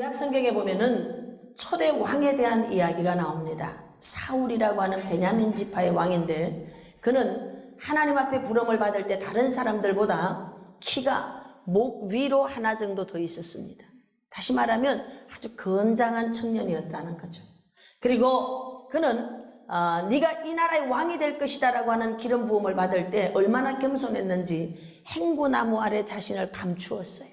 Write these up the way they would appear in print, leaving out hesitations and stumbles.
구약 성경에 보면은 초대 왕에 대한 이야기가 나옵니다. 사울이라고 하는 베냐민 지파의 왕인데 그는 하나님 앞에 부름을 받을 때 다른 사람들보다 키가 목 위로 하나 정도 더 있었습니다. 다시 말하면 아주 건장한 청년이었다는 거죠. 그리고 그는 네가 이 나라의 왕이 될 것이다 라고 하는 기름 부음을 받을 때 얼마나 겸손했는지 행구나무 아래 자신을 감추었어요.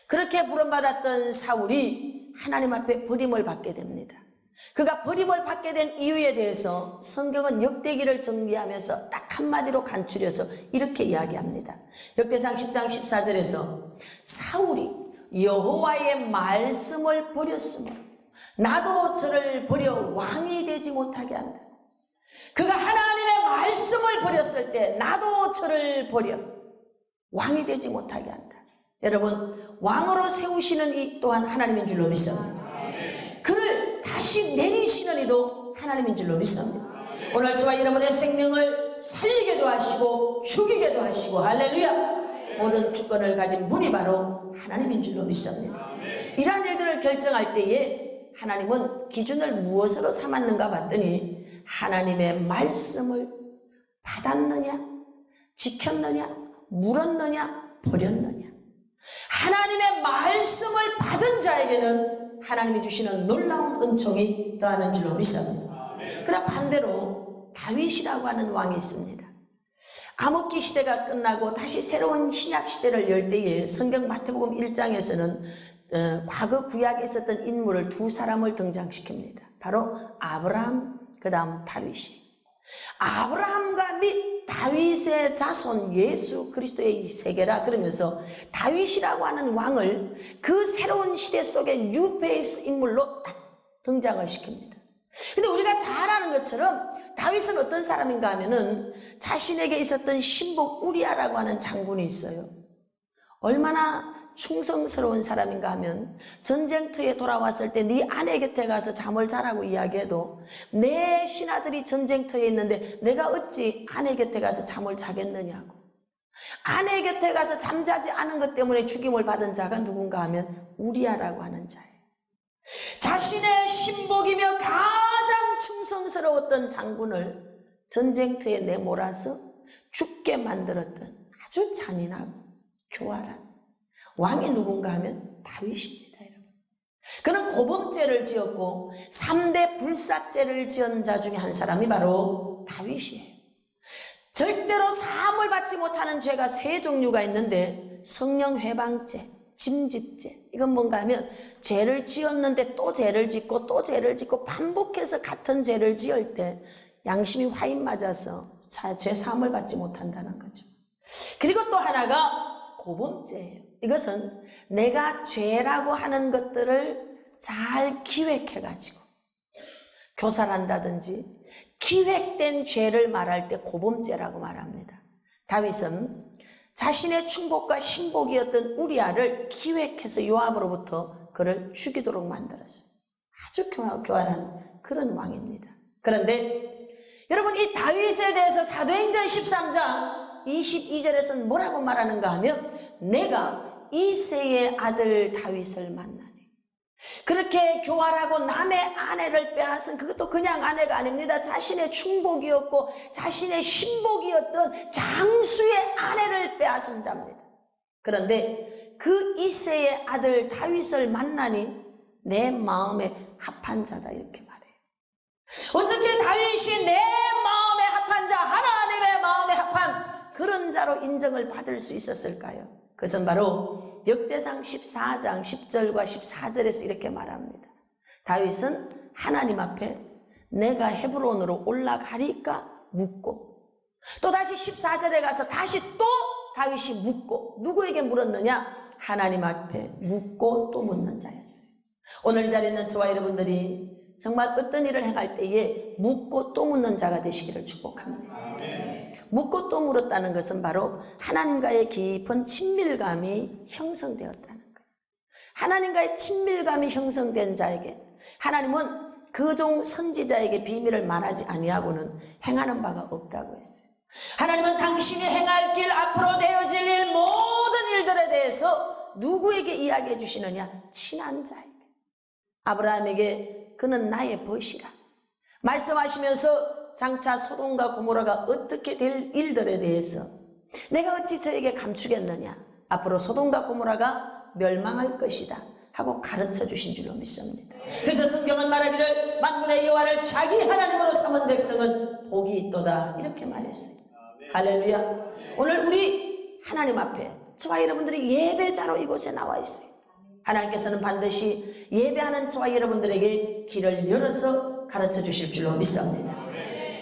그렇게 부름받았던 사울이 하나님 앞에 버림을 받게 됩니다. 그가 버림을 받게 된 이유에 대해서 성경은 역대기를 정리하면서 딱 한마디로 간추려서 이렇게 이야기합니다. 역대상 10장 14절에서 사울이 여호와의 말씀을 버렸으므로 나도 저를 버려 왕이 되지 못하게 한다. 그가 하나님의 말씀을 버렸을 때 나도 저를 버려 왕이 되지 못하게 한다. 여러분, 왕으로 세우시는 이 또한 하나님인 줄로 믿습니다. 그를 다시 내리시는 이도 하나님인 줄로 믿습니다. 오늘 저와 여러분의 생명을 살리게도 하시고 죽이게도 하시고 할렐루야, 모든 주권을 가진 분이 바로 하나님인 줄로 믿습니다. 이러한 일들을 결정할 때에 하나님은 기준을 무엇으로 삼았는가 봤더니 하나님의 말씀을 받았느냐, 지켰느냐, 물었느냐, 버렸느냐. 하나님의 말씀을 받은 자에게는 하나님이 주시는 놀라운 은총이 더하는 줄로 믿습니다. 그러나 반대로 다윗이라고 하는 왕이 있습니다. 암흑기 시대가 끝나고 다시 새로운 신약 시대를 열 때에 성경 마태복음 1장에서는 과거 구약에 있었던 인물을 두 사람을 등장시킵니다. 바로 아브라함, 그 다음 다윗이. 아브라함과 및 다윗의 자손 예수 그리스도의 이 세계라 그러면서 다윗이라고 하는 왕을 그 새로운 시대 속의 뉴페이스 인물로 딱 등장을 시킵니다. 근데 우리가 잘 아는 것처럼 다윗은 어떤 사람인가 하면은 자신에게 있었던 신복 우리아라고 하는 장군이 있어요. 얼마나 충성스러운 사람인가 하면 전쟁터에 돌아왔을 때 네 아내 곁에 가서 잠을 자라고 이야기해도 내 신하들이 전쟁터에 있는데 내가 어찌 아내 곁에 가서 잠을 자겠느냐고. 아내 곁에 가서 잠자지 않은 것 때문에 죽임을 받은 자가 누군가 하면 우리아라고 하는 자예요. 자신의 신복이며 가장 충성스러웠던 장군을 전쟁터에 내몰아서 죽게 만들었던 아주 잔인하고 교활한 왕이 누군가 하면 다윗입니다. 여러분. 그는 고범죄를 지었고 3대 불사죄를 지은 자 중에 한 사람이 바로 다윗이에요. 절대로 사함을 받지 못하는 죄가 세 종류가 있는데 성령 회방죄, 짐집죄, 이건 뭔가 하면 죄를 지었는데 또 죄를 짓고 또 죄를 짓고 반복해서 같은 죄를 지을 때 양심이 화인 맞아서 죄 사함을 받지 못한다는 거죠. 그리고 또 하나가 고범죄예요. 이것은 내가 죄라고 하는 것들을 잘 기획해가지고 교살한다든지 기획된 죄를 말할 때 고범죄라고 말합니다. 다윗은 자신의 충복과 신복이었던 우리아를 기획해서 요압으로부터 그를 죽이도록 만들었어요. 아주 교활한 그런 왕입니다. 그런데 여러분, 이 다윗에 대해서 사도행전 13장 22절에서는 뭐라고 말하는가 하면 내가 이새의 아들 다윗을 만나니. 그렇게 교활하고 남의 아내를 빼앗은, 그것도 그냥 아내가 아닙니다. 자신의 충복이었고 자신의 신복이었던 장수의 아내를 빼앗은 자입니다. 그런데 그 이새의 아들 다윗을 만나니 내 마음에 합한 자다, 이렇게 말해요. 어떻게 다윗이 내 마음에 합한 자, 하나님의 마음에 합한 그런 자로 인정을 받을 수 있었을까요? 그것은 바로 역대상 14장 10절과 14절에서 이렇게 말합니다. 다윗은 하나님 앞에 내가 헤브론으로 올라가리까 묻고, 또 다시 14절에 가서 다시 또 다윗이 묻고, 누구에게 물었느냐? 하나님 앞에 묻고 또 묻는 자였어요. 오늘 이 자리에 있는 저와 여러분들이 정말 어떤 일을 행할 때에 묻고 또 묻는 자가 되시기를 축복합니다. 묻고 또 물었다는 것은 바로 하나님과의 깊은 친밀감이 형성되었다는 거예요. 하나님과의 친밀감이 형성된 자에게 하나님은 그 종 선지자에게 비밀을 말하지 아니하고는 행하는 바가 없다고 했어요. 하나님은 당신이 행할 길, 앞으로 되어질 일, 모든 일들에 대해서 누구에게 이야기해 주시느냐? 친한 자에게. 아브라함에게 그는 나의 벗이라 말씀하시면서 장차 소돔과 고모라가 어떻게 될 일들에 대해서 내가 어찌 저에게 감추겠느냐, 앞으로 소돔과 고모라가 멸망할 것이다 하고 가르쳐 주신 줄로 믿습니다. 그래서 성경은 말하기를 만군의 여호와를 자기 하나님으로 삼은 백성은 복이 있도다 이렇게 말했어요. 할렐루야. 오늘 우리 하나님 앞에 저와 여러분들이 예배자로 이곳에 나와 있어요. 하나님께서는 반드시 예배하는 저와 여러분들에게 길을 열어서 가르쳐 주실 줄로 믿습니다.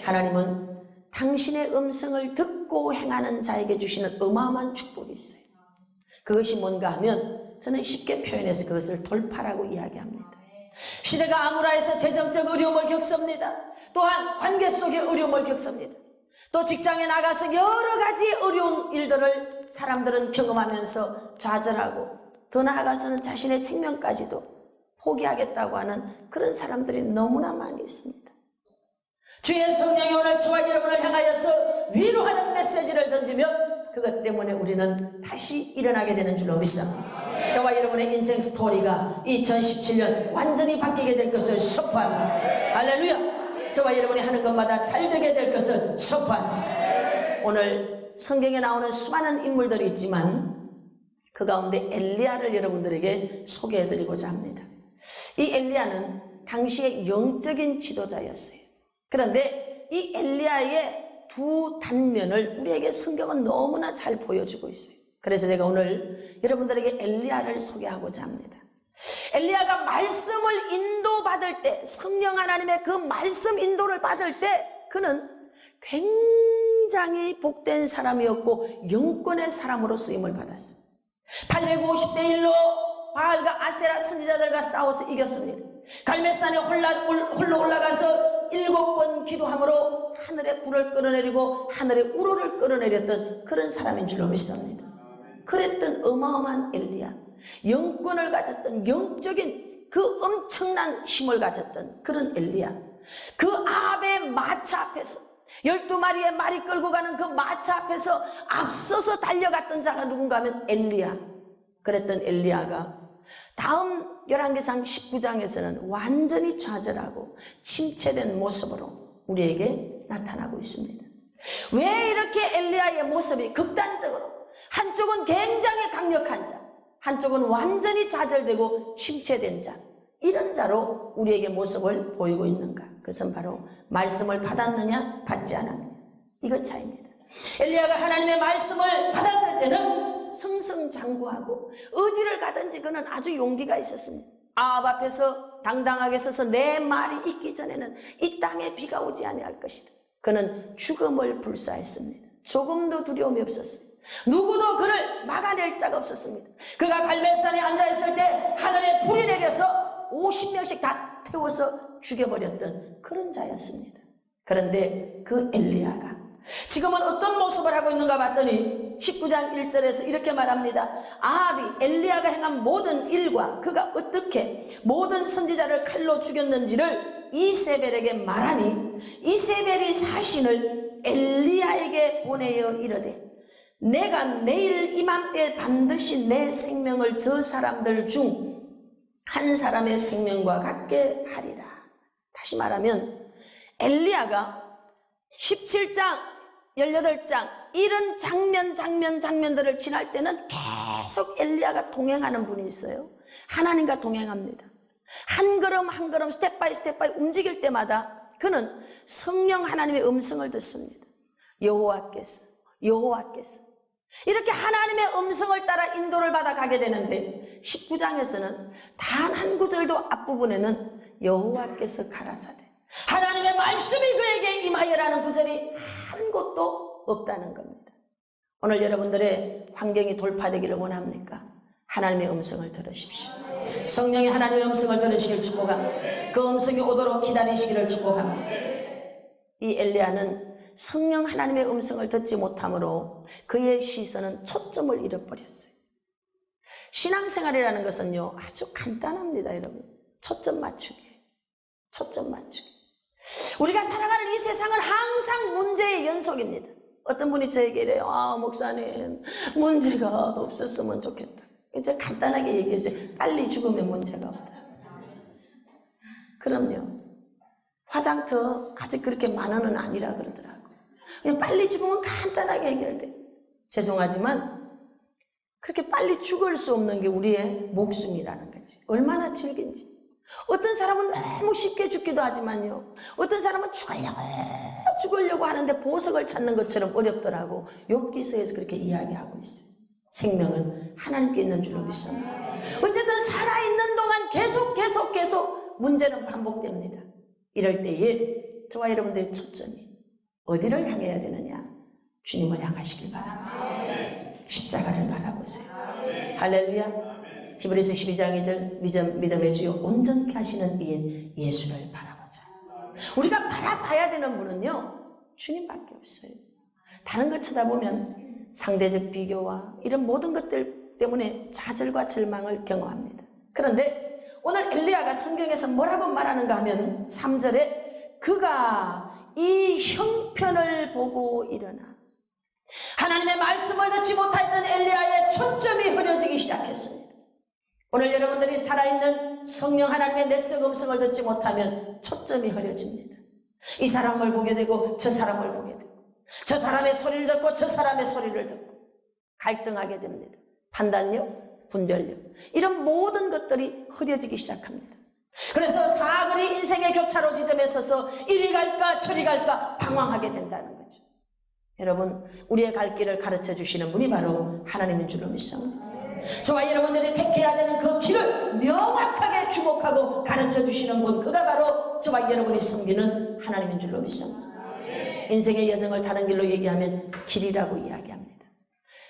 하나님은 당신의 음성을 듣고 행하는 자에게 주시는 어마어마한 축복이 있어요. 그것이 뭔가 하면 저는 쉽게 표현해서 그것을 돌파라고 이야기합니다. 시대가 암울해서 재정적 어려움을 겪습니다. 또한 관계 속에 어려움을 겪습니다. 또 직장에 나가서 여러 가지 어려운 일들을 사람들은 경험하면서 좌절하고 더 나아가서는 자신의 생명까지도 포기하겠다고 하는 그런 사람들이 너무나 많이 있습니다. 주의 성령이 오늘 저와 여러분을 향하여서 위로하는 메시지를 던지면 그것 때문에 우리는 다시 일어나게 되는 줄로 믿습니다. 저와 여러분의 인생 스토리가 2017년 완전히 바뀌게 될 것을 선포합니다. 할렐루야. 저와 여러분이 하는 것마다 잘 되게 될 것을 선포합니다. 오늘 성경에 나오는 수많은 인물들이 있지만 그 가운데 엘리야를 여러분들에게 소개해드리고자 합니다. 이 엘리야는 당시의 영적인 지도자였어요. 그런데 이 엘리야의 두 단면을 우리에게 성경은 너무나 잘 보여주고 있어요. 그래서 제가 오늘 여러분들에게 엘리야를 소개하고자 합니다. 엘리야가 말씀을 인도받을 때, 성령 하나님의 그 말씀 인도를 받을 때 그는 굉장히 복된 사람이었고 영권의 사람으로 쓰임을 받았어요. 850대 1로 바알과 아세라 선지자들과 싸워서 이겼습니다. 갈멜산에 홀로 올라가서 7번 기도함으로 하늘의 불을 끌어내리고 하늘의 우로를 끌어내렸던 그런 사람인 줄로 믿습니다. 그랬던 어마어마한 엘리야, 영권을 가졌던 영적인 그 엄청난 힘을 가졌던 그런 엘리야, 그 아합의 마차 앞에서 12마리의 말이 끌고 가는 그 마차 앞에서 앞서서 달려갔던 자가 누군가 하면 엘리야. 그랬던 엘리야가 다음 열왕기상 19장에서는 완전히 좌절하고 침체된 모습으로 우리에게 나타나고 있습니다. 왜 이렇게 엘리야의 모습이 극단적으로, 한쪽은 굉장히 강력한 자, 한쪽은 완전히 좌절되고 침체된 자, 이런 자로 우리에게 모습을 보이고 있는가? 그것은 바로 말씀을 받았느냐 받지 않았느냐, 이것 차이입니다. 엘리야가 하나님의 말씀을 받았을 때는 승승장구하고 어디를 가든지 그는 아주 용기가 있었습니다. 아합 앞에서 당당하게 서서 내 말이 있기 전에는 이 땅에 비가 오지 아니할 것이다. 그는 죽음을 불사했습니다. 조금도 두려움이 없었어요. 누구도 그를 막아낼 자가 없었습니다. 그가 갈멜산에 앉아있을 때 하늘에 불이 내려서 50명씩 다 태워서 죽여버렸던 그런 자였습니다. 그런데 그 엘리야가 지금은 어떤 모습을 하고 있는가 봤더니 19장 1절에서 이렇게 말합니다. 아합이 엘리야가 행한 모든 일과 그가 어떻게 모든 선지자를 칼로 죽였는지를 이세벨에게 말하니 이세벨이 사신을 엘리야에게 보내어 이르되 내가 내일 이맘때 반드시 내 생명을 저 사람들 중 한 사람의 생명과 같게 하리라. 다시 말하면 엘리야가 17장 18장 이런 장면들을 지날 때는 계속 엘리야가 동행하는 분이 있어요. 하나님과 동행합니다. 한 걸음 한 걸음 스텝 바이 움직일 때마다 그는 성령 하나님의 음성을 듣습니다. 여호와께서 이렇게 하나님의 음성을 따라 인도를 받아 가게 되는데 19장에서는 단 한 구절도 앞부분에는 여호와께서 가라사대 하나님의 말씀이 그에게 임하여라는 구절이 한 곳도 없다는 겁니다. 오늘 여러분들의 환경이 돌파되기를 원합니까? 하나님의 음성을 들으십시오. 성령의 하나님의 음성을 들으시길 축복합니다. 그 음성이 오도록 기다리시기를 축복합니다. 이 엘리야는 성령 하나님의 음성을 듣지 못함으로 그의 시선은 초점을 잃어버렸어요. 신앙생활이라는 것은요 아주 간단합니다. 여러분, 초점 맞추기. 우리가 살아가는 이 세상은 항상 문제의 연속입니다. 어떤 분이 저에게 이래요. 목사님, 문제가 없었으면 좋겠다. 이제 간단하게 얘기했어요. 빨리 죽으면 문제가 없다. 그럼요. 화장터 아직 그렇게 많아는 아니라 그러더라고. 그냥 빨리 죽으면 간단하게 해결돼. 죄송하지만 그렇게 빨리 죽을 수 없는 게 우리의 목숨이라는 거지. 얼마나 질긴지. 어떤 사람은 너무 쉽게 죽기도 하지만요, 어떤 사람은 죽으려고 하는데 보석을 찾는 것처럼 어렵더라고. 욥기서에서 그렇게 이야기하고 있어요. 생명은 하나님께 있는 줄로 믿습니다. 어쨌든 살아있는 동안 계속 문제는 반복됩니다. 이럴 때에 저와 여러분들의 초점이 어디를 향해야 되느냐? 주님을 향하시길 바랍니다. 십자가를 바라보세요. 할렐루야. 히브리서 12장 2절 믿음의 주요 온전케 하시는 이인 예수를 바라보자. 우리가 바라봐야 되는 분은요, 주님밖에 없어요. 다른 것 쳐다보면 상대적 비교와 이런 모든 것들 때문에 좌절과 절망을 경험합니다. 그런데 오늘 엘리야가 성경에서 뭐라고 말하는가 하면 3절에 그가 이 형편을 보고 일어나. 하나님의 말씀을 듣지 못했던 엘리야의 초점이 흐려지기 시작했습니다. 오늘 여러분들이 살아있는 성령 하나님의 내적 음성을 듣지 못하면 초점이 흐려집니다. 이 사람을 보게 되고 저 사람을 보게 되고, 저 사람의 소리를 듣고 저 사람의 소리를 듣고 갈등하게 됩니다. 판단력, 분별력, 이런 모든 것들이 흐려지기 시작합니다. 그래서 사거리 인생의 교차로 지점에 서서 이리 갈까 저리 갈까 방황하게 된다는 거죠. 여러분, 우리의 갈 길을 가르쳐 주시는 분이 바로 하나님인 줄로 믿습니다. 저와 여러분들이 택해야 되는 그 길을 명확하게 주목하고 가르쳐 주시는 분, 그가 바로 저와 여러분이 섬기는 하나님인 줄로 믿습니다. 인생의 여정을 다른 길로 얘기하면 길이라고 이야기합니다.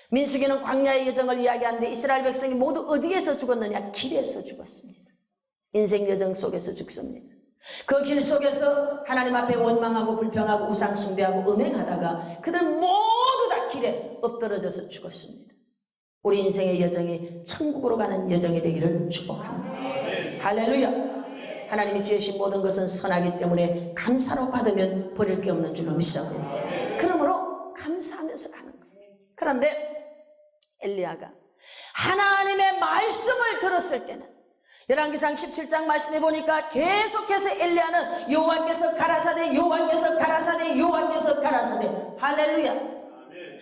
민수기는 광야의 여정을 이야기하는데 이스라엘 백성이 모두 어디에서 죽었느냐? 길에서 죽었습니다. 인생 여정 속에서 죽습니다. 그 길 속에서 하나님 앞에 원망하고 불평하고 우상 숭배하고 음행하다가 그들 모두 다 길에 엎드러져서 죽었습니다. 우리 인생의 여정이 천국으로 가는 여정이 되기를 축복합니다. 할렐루야. 하나님이 지으신 모든 것은 선하기 때문에 감사로 받으면 버릴 게 없는 줄로 믿습니다. 그러므로 감사하면서 가는 거예요. 그런데 엘리야가 하나님의 말씀을 들었을 때는, 열왕기상 17장 말씀해 보니까 계속해서 엘리야는 여호와께서 가라사대 여호와께서 가라사대 여호와께서 가라사대, 할렐루야.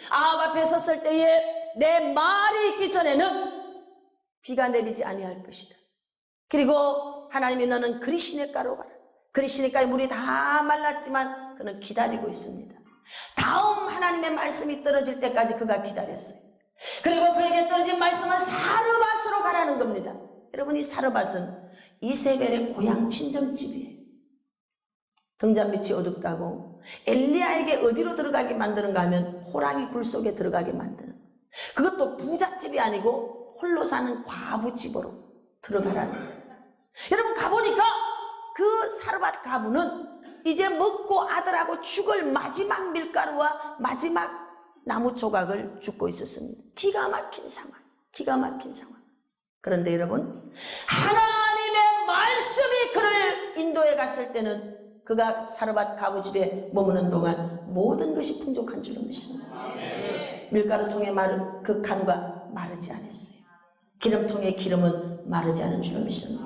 아합 앞에 섰을 때에 내 말이 있기 전에는 비가 내리지 아니할 것이다. 그리고 하나님이 너는 그리시네가로 가라. 그리시네가의 물이 다 말랐지만 그는 기다리고 있습니다. 다음 하나님의 말씀이 떨어질 때까지 그가 기다렸어요. 그리고 그에게 떨어진 말씀은 사르밧으로 가라는 겁니다. 여러분, 이 사르밧은 이세벨의 고향 친정집이에요. 등잔빛이 어둡다고 엘리야에게 어디로 들어가게 만드는가 하면 호랑이 굴 속에 들어가게 만드는, 그것도 부잣집이 아니고 홀로 사는 과부집으로 들어가라는 거예요. 여러분, 가보니까 그 사르밧 가부는 이제 먹고 아들하고 죽을 마지막 밀가루와 마지막 나무 조각을 줍고 있었습니다. 기가 막힌 상황, 기가 막힌 상황. 그런데 여러분, 하나님의 말씀이 그를 인도에 갔을 때는 그가 사르밧 가부집에 머무는 동안 모든 것이 풍족한 줄로 믿습니다. 밀가루통에 마른 그 가루가 마르지 않았어요. 기름통의 기름은 마르지 않은 줄로 믿습니다.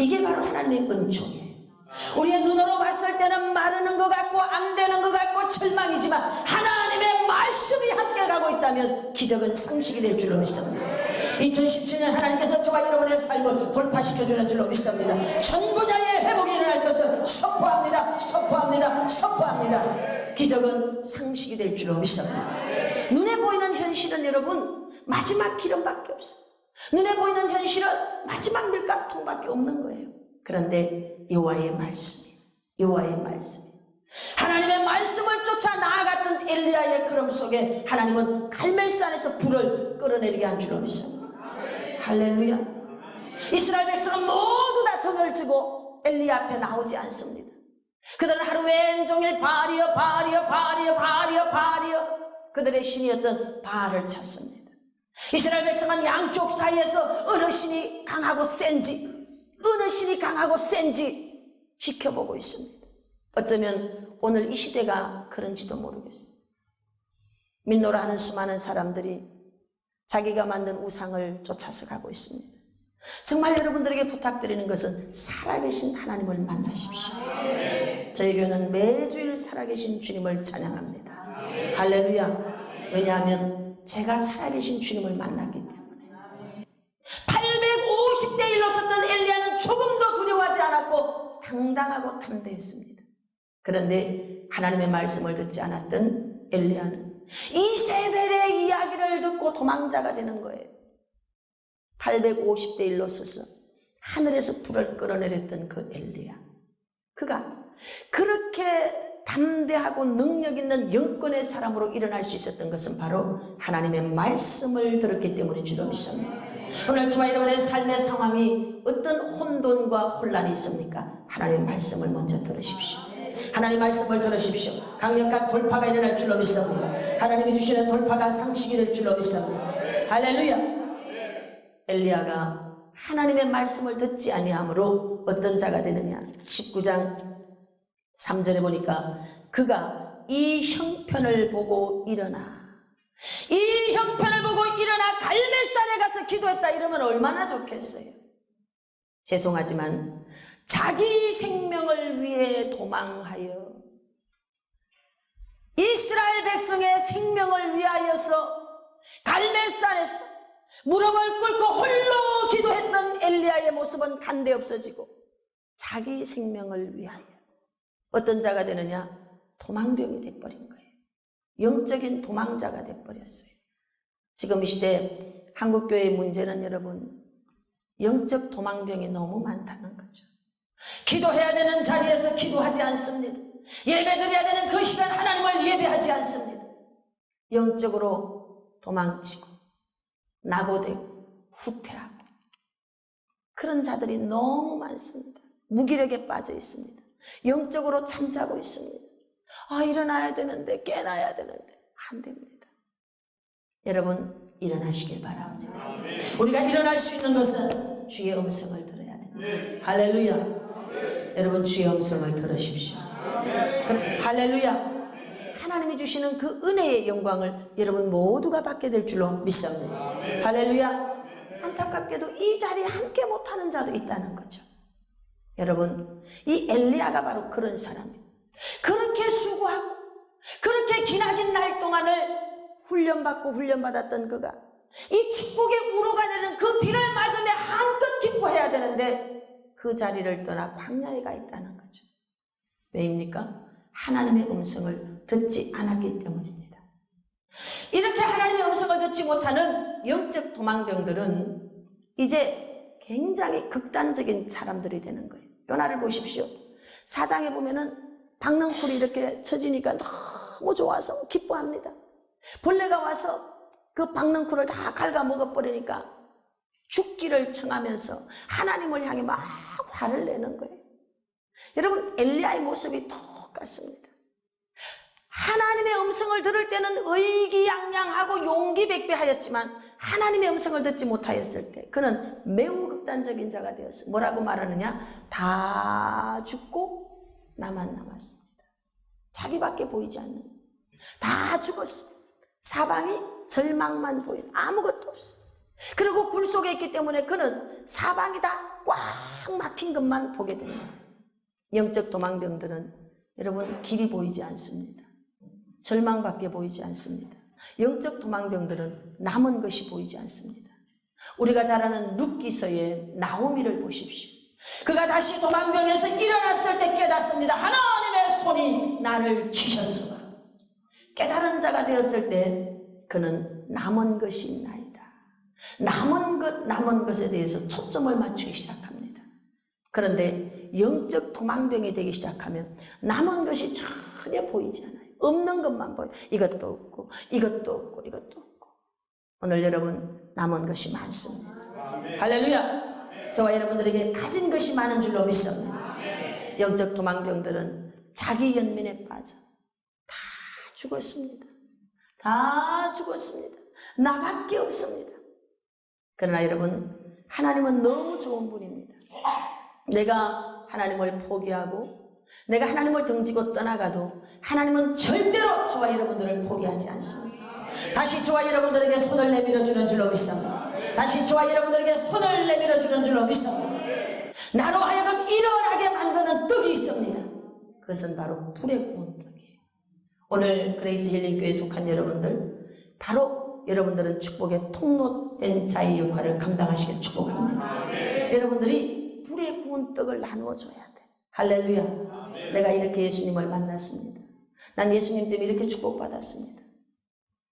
이게 바로 하나님의 은총이에요. 우리의 눈으로 봤을 때는 마르는 것 같고 안 되는 것 같고 절망이지만 하나님의 말씀이 함께 가고 있다면 기적은 상식이 될 줄로 믿습니다. 2017년 하나님께서 저와 여러분의 삶을 돌파시켜주는 줄로 믿습니다. 전 분야의 회복이 일어날 것을 선포합니다. 선포합니다. 선포합니다. 기적은 상식이 될 줄로 믿습니다. 눈에 보이는 현실은 여러분 마지막 기름밖에 없어요. 눈에 보이는 현실은 마지막 밀가루통밖에 없는 거예요. 그런데 여호와의 말씀이, 여호와의 말씀이, 하나님의 말씀을 쫓아 나아갔던 엘리야의 걸음 속에 하나님은 갈멜산에서 불을 끌어내리게 한 줄로 믿습니다. 할렐루야. 이스라엘 백성은 모두 다 등을 지고 엘리야 앞에 나오지 않습니다. 그들은 하루 왼종일 바알이여 바알이여 바알이여 바알이여 바알이여 그들의 신이었던 바알을 찾습니다. 이스라엘 백성은 양쪽 사이에서 어느 신이 강하고 센지, 어느 신이 강하고 센지 지켜보고 있습니다. 어쩌면 오늘 이 시대가 그런지도 모르겠어요. 민노라 하는 수많은 사람들이 자기가 만든 우상을 쫓아서 가고 있습니다. 정말 여러분들에게 부탁드리는 것은 살아계신 하나님을 만나십시오. 저희 교회는 매주일 살아계신 주님을 찬양합니다. 할렐루야. 왜냐하면 제가 살아계신 주님을 만났기 때문에. 850대 1로 섰던 엘리야는 조금도 두려워하지 않았고 당당하고 담대했습니다. 그런데 하나님의 말씀을 듣지 않았던 엘리야는 이세벨의 이야기를 듣고 도망자가 되는 거예요. 850대 1로 서서 하늘에서 불을 끌어내렸던 그 엘리야, 그가 그렇게 담대하고 능력 있는 영권의 사람으로 일어날 수 있었던 것은 바로 하나님의 말씀을 들었기 때문인 줄로 믿습니다. 오늘 저와 여러분의 삶의 상황이 어떤 혼돈과 혼란이 있습니까? 하나님의 말씀을 먼저 들으십시오. 하나님의 말씀을 들으십시오. 강력한 돌파가 일어날 줄로 믿습니다. 하나님이 주시는 돌파가 상식이 될 줄로 믿습니다. 할렐루야. 엘리야가 하나님의 말씀을 듣지 아니함으로 어떤 자가 되느냐. 19장 3절에 보니까 그가 이 형편을 보고 일어나, 이 형편을 보고 일어나 갈멜산에 가서 기도했다 이러면 얼마나 좋겠어요. 죄송하지만 자기 생명을 위해 도망하여 이스라엘 백성의 생명을 위하여서 갈멜산에서 무릎을 꿇고 홀로 기도했던 엘리야의 모습은 간데 없어지고 자기 생명을 위하여 어떤 자가 되느냐? 도망병이 돼버린 거예요. 영적인 도망자가 돼버렸어요. 지금 이 시대 한국교회의 문제는 여러분, 영적 도망병이 너무 많다는 거죠. 기도해야 되는 자리에서 기도하지 않습니다. 예배드려야 되는 그 시간 하나님을 예배하지 않습니다. 영적으로 도망치고 낙오되고 후퇴하고 그런 자들이 너무 많습니다. 무기력에 빠져 있습니다. 영적으로 잠자고 있습니다. 일어나야 되는데, 깨나야 되는데 안 됩니다. 여러분 일어나시길 바랍니다. 우리가 일어날 수 있는 것은 주의 음성을 들어야 됩니다. 할렐루야. 여러분 주의 음성을 들으십시오. 할렐루야. 하나님이 주시는 그 은혜의 영광을 여러분 모두가 받게 될 줄로 믿습니다. 할렐루야. 안타깝게도 이 자리에 함께 못하는 자도 있다는 거죠. 여러분, 이 엘리야가 바로 그런 사람이에요. 그렇게 수고하고 그렇게 기나긴 날 동안을 훈련받았던 그가 이 축복의 우로가 되는 그 비를 맞으며 한껏 기뻐해야 되는데 그 자리를 떠나 광야에 가 있다는 거죠. 왜입니까? 하나님의 음성을 듣지 않았기 때문입니다. 이렇게 하나님의 음성을 듣지 못하는 영적 도망병들은 이제 굉장히 극단적인 사람들이 되는 거예요. 요나를 보십시오. 4장에 보면은 박넝쿨이 이렇게 쳐지니까 너무 좋아서 기뻐합니다. 벌레가 와서 그 박넝쿨을 다 갉아먹어버리니까 죽기를 청하면서 하나님을 향해 막 화를 내는 거예요. 여러분 엘리야의 모습이 똑같습니다. 하나님의 음성을 들을 때는 의기양양하고 용기백배하였지만 하나님의 음성을 듣지 못하였을 때 그는 매우 극단적인 자가 되었어요. 뭐라고 말하느냐? 다 죽고 나만 남았습니다. 자기밖에 보이지 않는, 다 죽었어요. 사방이 절망만 보이는, 아무것도 없어요. 그리고 굴 속에 있기 때문에 그는 사방이 다 꽉 막힌 것만 보게 됩니다. 영적 도망병들은 여러분 길이 보이지 않습니다. 절망밖에 보이지 않습니다. 영적 도망병들은 남은 것이 보이지 않습니다. 우리가 잘 아는 룻기서의 나오미를 보십시오. 그가 다시 도망병에서 일어났을 때 깨닫습니다. 하나님의 손이 나를 치셨으나 깨달은 자가 되었을 때 그는 남은 것이 있나이다. 남은 것에 대해서 초점을 맞추기 시작합니다. 그런데 영적 도망병이 되기 시작하면 남은 것이 전혀 보이지 않아요. 없는 것만 보여요. 이것도 없고 이것도 없고 이것도 없고. 오늘 여러분 남은 것이 많습니다. 할렐루야. 저와 여러분들에게 가진 것이 많은 줄로 믿습니다. 영적 도망병들은 자기 연민에 빠져 다 죽었습니다. 다 죽었습니다. 나밖에 없습니다. 그러나 여러분 하나님은 너무 좋은 분입니다. 내가 하나님을 포기하고 내가 하나님을 등지고 떠나가도 하나님은 절대로 저와 여러분들을 포기하지 않습니다. 다시 저와 여러분들에게 손을 내밀어 주는 줄로 믿습니다. 다시 저와 여러분들에게 손을 내밀어 주는 줄로 믿습니다. 나로 하여금 일어나게 만드는 떡이 있습니다. 그것은 바로 불에 구운 떡이에요. 오늘 그레이스 힐링교회에 속한 여러분들, 바로 여러분들은 축복의 통로된 자의 역할을 감당하시길 축복합니다. 여러분들이 불에 구운 떡을 나누어 줘야 돼. 할렐루야. 내가 이렇게 예수님을 만났습니다. 난 예수님 때문에 이렇게 축복받았습니다.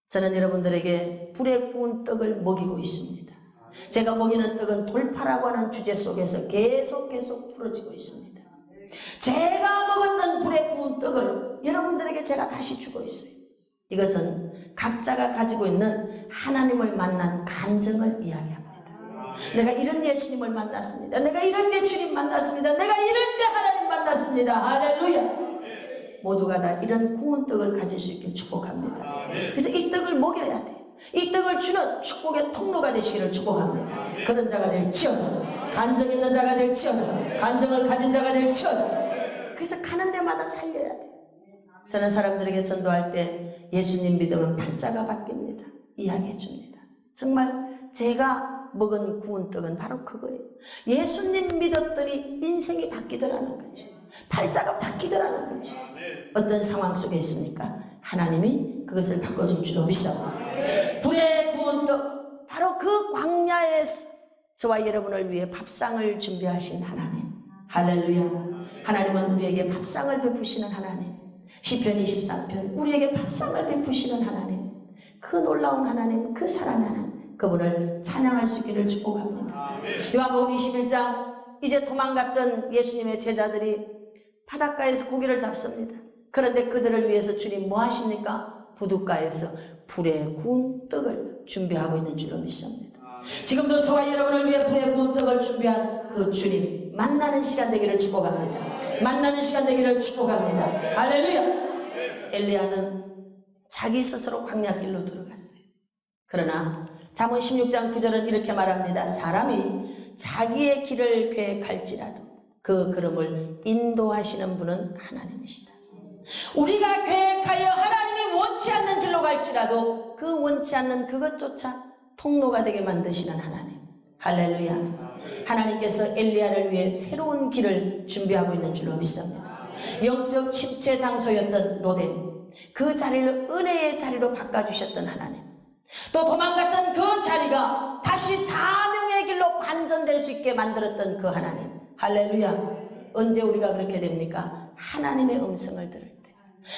저는 여러분들에게 불에 구운 떡을 먹이고 있습니다. 제가 먹이는 떡은 돌파라고 하는 주제 속에서 계속 풀어지고 있습니다. 제가 먹었던 불에 구운 떡을 여러분들에게 제가 다시 주고 있어요. 이것은 각자가 가지고 있는 하나님을 만난 간증을 이야기합니다. 내가 이런 예수님을 만났습니다. 내가 이럴 때 주님 만났습니다. 내가 이럴 때 하나님 만났습니다. 할렐루야. 모두가 다 이런 구운 떡을 가질 수 있길 축복합니다. 그래서 이 떡을 먹여야 돼. 이 떡을 주는 축복의 통로가 되시기를 축복합니다. 그런 자가 될지어다. 간증 있는 자가 될지어다. 간증을 가진 자가 될지어다. 그래서 가는 데마다 살려야 돼. 저는 사람들에게 전도할 때 예수님 믿으면 팔자가 바뀝니다. 이야기해 줍니다. 정말 제가 먹은 구운 떡은 바로 그거예요. 예수님 믿었더니 인생이 바뀌더라는 거지. 팔자가 바뀌더라는 거지. 어떤 상황 속에 있습니까? 하나님이 그것을 바꿔줄 줄로 믿어. 불에 구운 떡, 바로 그 광야에서 저와 여러분을 위해 밥상을 준비하신 하나님. 할렐루야. 하나님은 우리에게 밥상을 베푸시는 하나님. 시편 23편 우리에게 밥상을 베푸시는 하나님. 그 놀라운 하나님, 그 사랑하는 그분을 찬양할 수 있기를 축복합니다. 요한복음 21장, 이제 도망갔던 예수님의 제자들이 바닷가에서 고기를 잡습니다. 그런데 그들을 위해서 주님 뭐 하십니까? 부둣가에서 불에 구운 떡을 준비하고 있는 줄로 믿습니다. 지금도 저와 여러분을 위해 불에 구운 떡을 준비한 그 주님 만나는 시간 되기를 축복합니다. 만나는 시간 되기를 축복합니다. 할렐루야. 엘리야는 자기 스스로 광야길로 들어갔어요. 그러나 잠언 16장 9절은 이렇게 말합니다. 사람이 자기의 길을 계획할지라도 그 걸음을 인도하시는 분은 하나님이시다. 우리가 계획하여 하나님이 원치 않는 길로 갈지라도 그 원치 않는 그것조차 통로가 되게 만드시는 하나님. 할렐루야. 하나님께서 엘리야를 위해 새로운 길을 준비하고 있는 줄로 믿습니다. 영적 침체 장소였던 로뎀, 그 자리를 은혜의 자리로 바꿔주셨던 하나님. 또 도망갔던 그 자리가 다시 사명의 길로 반전될 수 있게 만들었던 그 하나님. 할렐루야. 언제 우리가 그렇게 됩니까? 하나님의 음성을 들을 때.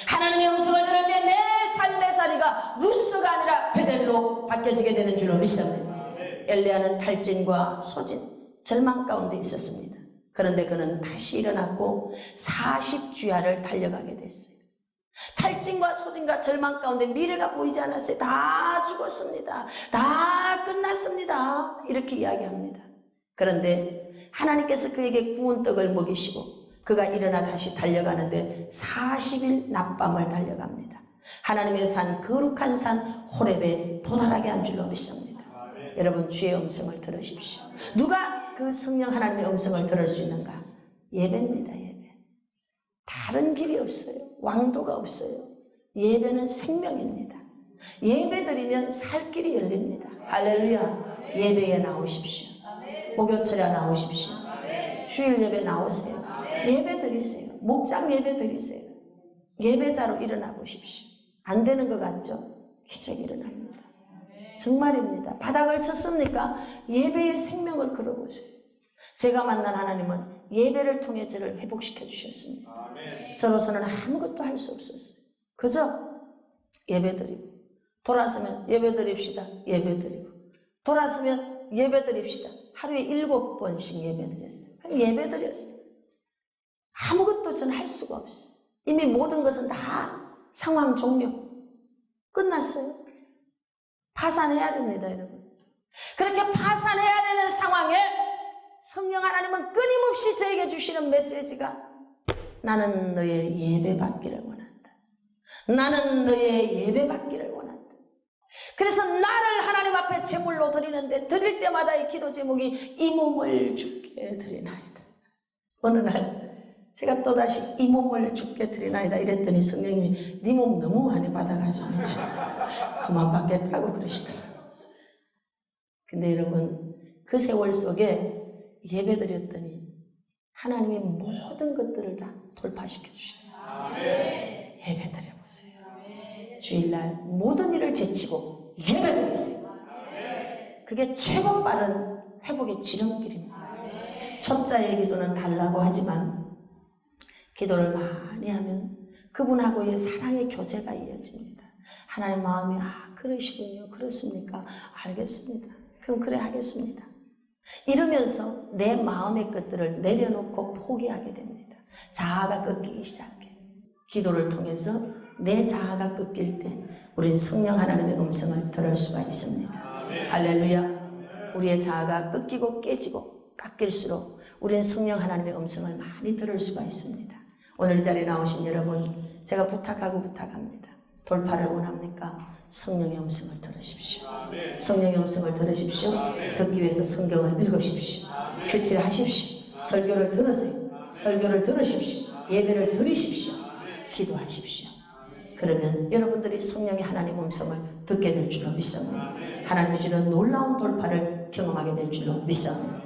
하나님의 음성을 들을 때 내 삶의 자리가 루스가 아니라 베델로 바뀌어지게 되는 줄로 믿습니다. 엘리야는 탈진과 소진, 절망 가운데 있었습니다. 그런데 그는 다시 일어났고 40주야를 달려가게 됐어요. 탈진과 소진과 절망 가운데 미래가 보이지 않았어요. 다 죽었습니다. 다 끝났습니다. 이렇게 이야기합니다. 그런데 하나님께서 그에게 구운 떡을 먹이시고 그가 일어나 다시 달려가는데 40일 낮밤을 달려갑니다. 하나님의 산, 거룩한 산 호렙에 도달하게 한 줄로 믿습니다. 여러분, 주의 음성을 들으십시오. 누가 그 성령 하나님의 음성을 들을 수 있는가? 예배입니다. 예배. 다른 길이 없어요. 왕도가 없어요. 예배는 생명입니다. 예배 드리면 살 길이 열립니다. 할렐루야. 예배에 나오십시오. 목요철에 나오십시오. 주일 예배 나오세요. 예배 드리세요. 목장 예배 드리세요. 예배자로 일어나 보십시오. 안 되는 것 같죠? 기적이 일어납니다. 정말입니다. 바닥을 쳤습니까? 예배의 생명을 걸어보세요. 제가 만난 하나님은 예배를 통해 저를 회복시켜 주셨습니다. 저로서는 아무것도 할 수 없었어요. 그저 예배 드리고, 돌아서면 예배 드립시다. 예배 드리고, 돌아서면 예배 드립시다. 하루에 7번씩 예배 드렸어요. 예배 드렸어요. 아무것도 저는 할 수가 없어요. 이미 모든 것은 다 상황 종료. 끝났어요. 파산해야 됩니다, 여러분. 그렇게 파산해야 되는 상황에 성령 하나님은 끊임없이 저에게 주시는 메시지가 나는 너의 예배 받기를 원한다. 나는 너의 예배 받기를 원한다. 그래서 나를 하나님 앞에 제물로 드리는데 드릴 때마다의 기도 제목이 이 몸을 주께 드리나이다. 어느 날 제가 또다시 이 몸을 주께 드리나이다 이랬더니 성령님이 네 몸 너무 많이 받아가지고 이제 그만 받겠다고 그러시더라고요. 근데 여러분, 그 세월 속에 예배드렸더니 하나님이 모든 것들을 다 돌파시켜 주셨어요. 예배드려보세요. 주일날 모든 일을 제치고 예배드리세요. 그게 최고 빠른 회복의 지름길입니다. 첩자의 기도는 달라고 하지만 기도를 많이 하면 그분하고의 사랑의 교제가 이어집니다. 하나님 마음이 그러시군요. 그렇습니까? 알겠습니다. 그럼 그래 하겠습니다. 이러면서 내 마음의 것들을 내려놓고 포기하게 됩니다. 자아가 꺾이기 시작해. 기도를 통해서 내 자아가 꺾일 때 우린 성령 하나님의 음성을 들을 수가 있습니다. 할렐루야. 우리의 자아가 꺾이고 깨지고 깎일수록 우리는 성령 하나님의 음성을 많이 들을 수가 있습니다. 오늘 이 자리에 나오신 여러분, 제가 부탁합니다. 돌파를 원합니까? 성령의 음성을 들으십시오. 성령의 음성을 들으십시오. 듣기 위해서 성경을 읽으십시오. 큐티를 하십시오. 설교를 들으세요. 설교를 들으십시오. 예배를 드리십시오. 기도하십시오. 그러면 여러분들이 성령의 하나님 음성을 듣게 될 줄로 믿습니다. 하나님이 주는 놀라운 돌파를 경험하게 될 줄로 믿습니다.